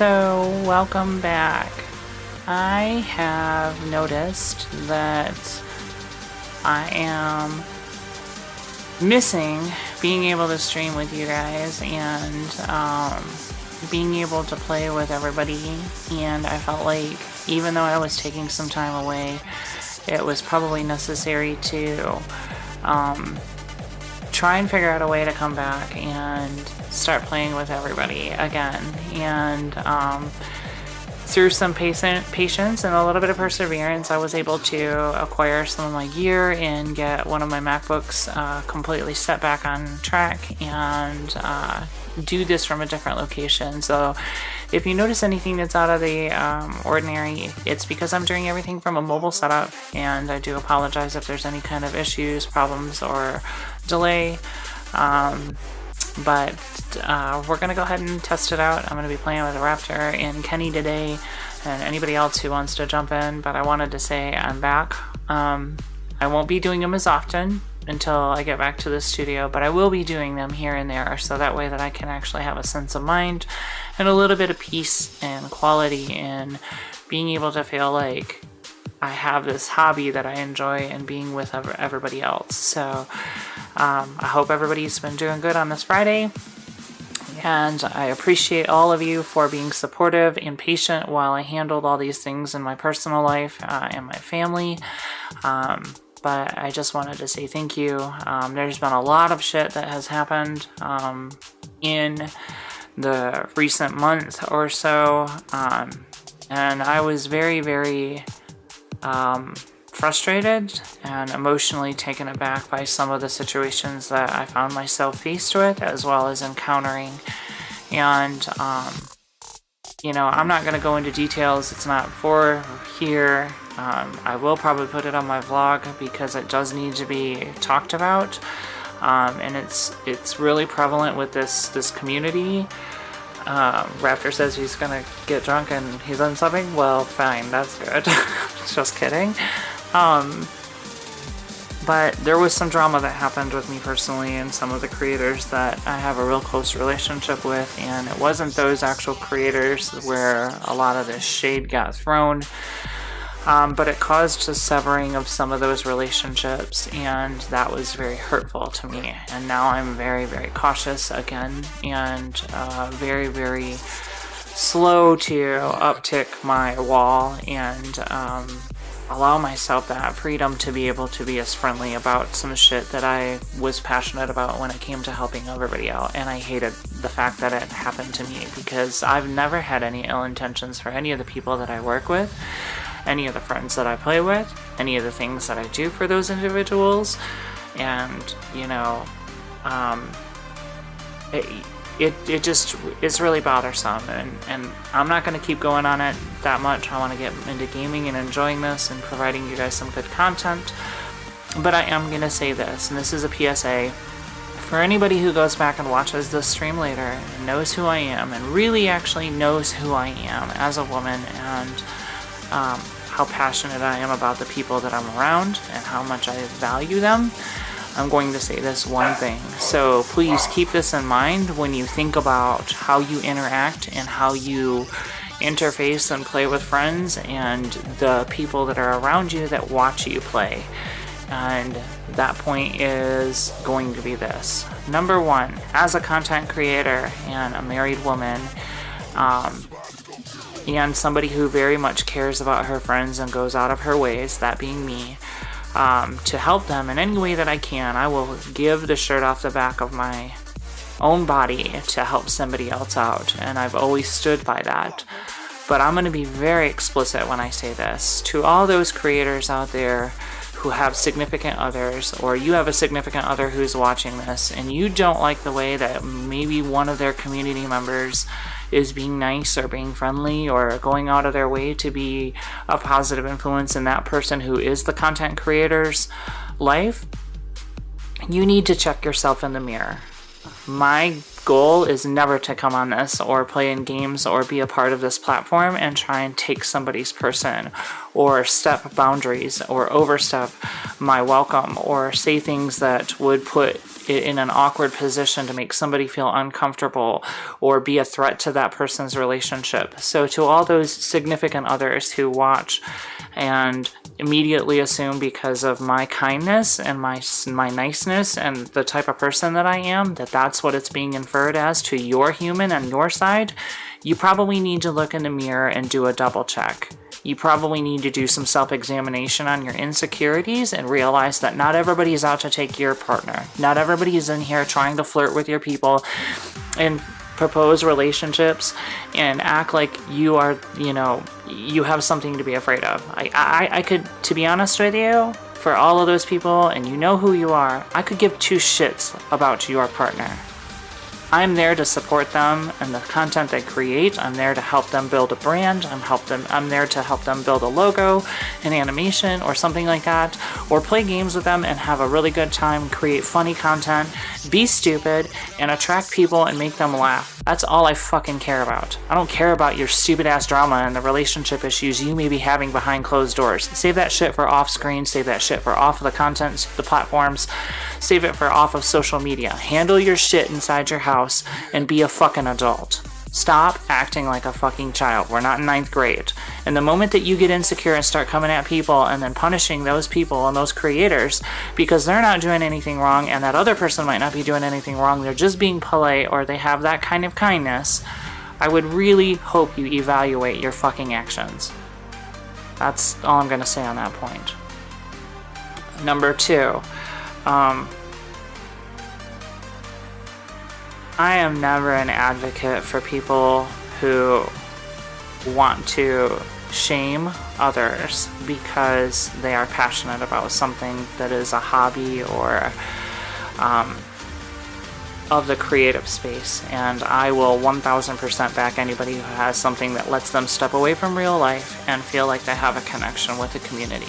So, welcome back. I have noticed that I am missing being able to stream with you guys and being able to play with everybody, and I felt like even though I was taking some time away, it was probably necessary to try and figure out a way to come back and start playing with everybody again. And through some patience and a little bit of perseverance, I was able to acquire some of my gear and get one of my MacBooks completely set back on track and do this from a different location. So if you notice anything that's out of the ordinary, it's because I'm doing everything from a mobile setup, and I do apologize if there's any kind of issues, problems, or delay. But we're going to go ahead and test it out. I'm going to be playing with Raptor and Kenny today, and anybody else who wants to jump in, but I wanted to say I'm back. I won't be doing them as often until I get back to the studio, but I will be doing them here and there, so that way that I can actually have a sense of mind and a little bit of peace and quality in being able to feel like I have this hobby that I enjoy and being with everybody else. So I hope everybody's been doing good on this Friday, and I appreciate all of you for being supportive and patient while I handled all these things in my personal life and my family. But I just wanted to say thank you. There's been a lot of shit that has happened in the recent month or so, and I was very, very frustrated and emotionally taken aback by some of the situations that I found myself faced with, as well as encountering. And I'm not going to go into details. It's not for here. I will probably put it on my vlog because it does need to be talked about, and it's really prevalent with this community. Raptor says he's gonna get drunk and he's unsubbing. Well, fine, that's good. Just kidding. But there was some drama that happened with me personally and some of the creators that I have a real close relationship with, and it wasn't those actual creators where a lot of this shade got thrown. But it caused a severing of some of those relationships, and that was very hurtful to me. And now I'm very, very cautious again, and very, very slow to uptick my wall and allow myself that freedom to be able to be as friendly about some shit that I was passionate about when it came to helping everybody out. And I hated the fact that it happened to me, because I've never had any ill intentions for any of the people that I work with, any of the friends that I play with, any of the things that I do for those individuals. And it just is really bothersome, and I'm not going to keep going on it that much. I want to get into gaming and enjoying this and providing you guys some good content. But I am going to say this, and this is a PSA for anybody who goes back and watches this stream later and knows who I am and really actually knows who I am as a woman, and how passionate I am about the people that I'm around and how much I value them. I'm going to say this one thing. So please keep this in mind when you think about how you interact and how you interface and play with friends and the people that are around you that watch you play. And that point is going to be this. Number one, as a content creator and a married woman, and somebody who very much cares about her friends and goes out of her ways, that being me, to help them in any way that I can, I will give the shirt off the back of my own body to help somebody else out, and I've always stood by that. But I'm going to be very explicit when I say this. To all those creators out there who have significant others, or you have a significant other who's watching this, and you don't like the way that maybe one of their community members is being nice or being friendly or going out of their way to be a positive influence in that person who is the content creator's life, you need to check yourself in the mirror. My goal is never to come on this or play in games or be a part of this platform and try and take somebody's person or step boundaries or overstep my welcome or say things that would put it in an awkward position to make somebody feel uncomfortable or be a threat to that person's relationship. So to all those significant others who watch and immediately assume because of my kindness and my niceness and the type of person that I am, that's what it's being inferred as to your human and your side, you probably need to look in the mirror and do a double check. You probably need to do some self-examination on your insecurities and realize that not everybody is out to take your partner. Not everybody is in here trying to flirt with your people and propose relationships and act like you are, you have something to be afraid of. I could, to be honest with you, for all of those people, and you know who you are, I could give two shits about your partner. I'm there to support them and the content they create. I'm there to help them build a brand. I'm there to help them build a logo, an animation, or something like that. Or play games with them and have a really good time, create funny content, be stupid, and attract people and make them laugh. That's all I fucking care about. I don't care about your stupid ass drama and the relationship issues you may be having behind closed doors. Save that shit for off screen. Save that shit for off of the content, the platforms. Save it for off of social media. Handle your shit inside your house and be a fucking adult. Stop acting like a fucking child. We're not in 9th grade. And the moment that you get insecure and start coming at people and then punishing those people and those creators because they're not doing anything wrong and that other person might not be doing anything wrong, they're just being polite or they have that kind of kindness, I would really hope you evaluate your fucking actions. That's all I'm going to say on that point. Number 2. I am never an advocate for people who want to shame others because they are passionate about something that is a hobby or of the creative space. And I will 1000% back anybody who has something that lets them step away from real life and feel like they have a connection with the community.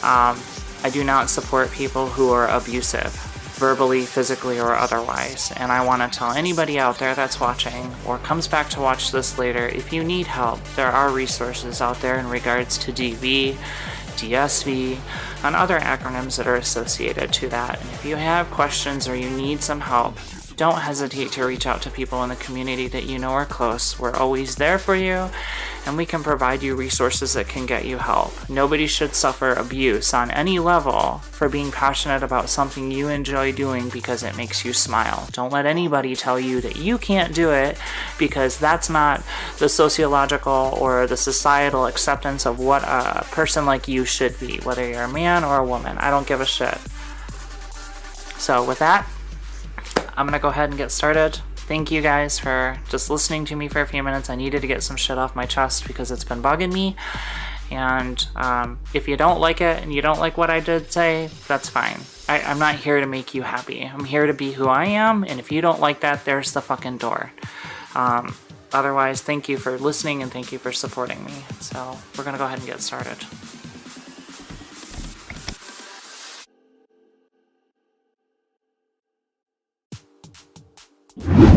I do not support people who are abusive, verbally, physically, or otherwise. And I want to tell anybody out there that's watching or comes back to watch this later, if you need help, there are resources out there in regards to DV, DSV, and other acronyms that are associated to that. And if you have questions or you need some help, don't hesitate to reach out to people in the community that you know are close. We're always there for you, and we can provide you resources that can get you help. Nobody should suffer abuse on any level for being passionate about something you enjoy doing because it makes you smile. Don't let anybody tell you that you can't do it because that's not the sociological or the societal acceptance of what a person like you should be, whether you're a man or a woman. I don't give a shit. So with that, I'm going to go ahead and get started. Thank you guys for just listening to me for a few minutes. I needed to get some shit off my chest because it's been bugging me. And if you don't like it and you don't like what I did say, that's fine. I'm not here to make you happy. I'm here to be who I am. And if you don't like that, there's the fucking door. Otherwise, thank you for listening and thank you for supporting me. So we're going to go ahead and get started. You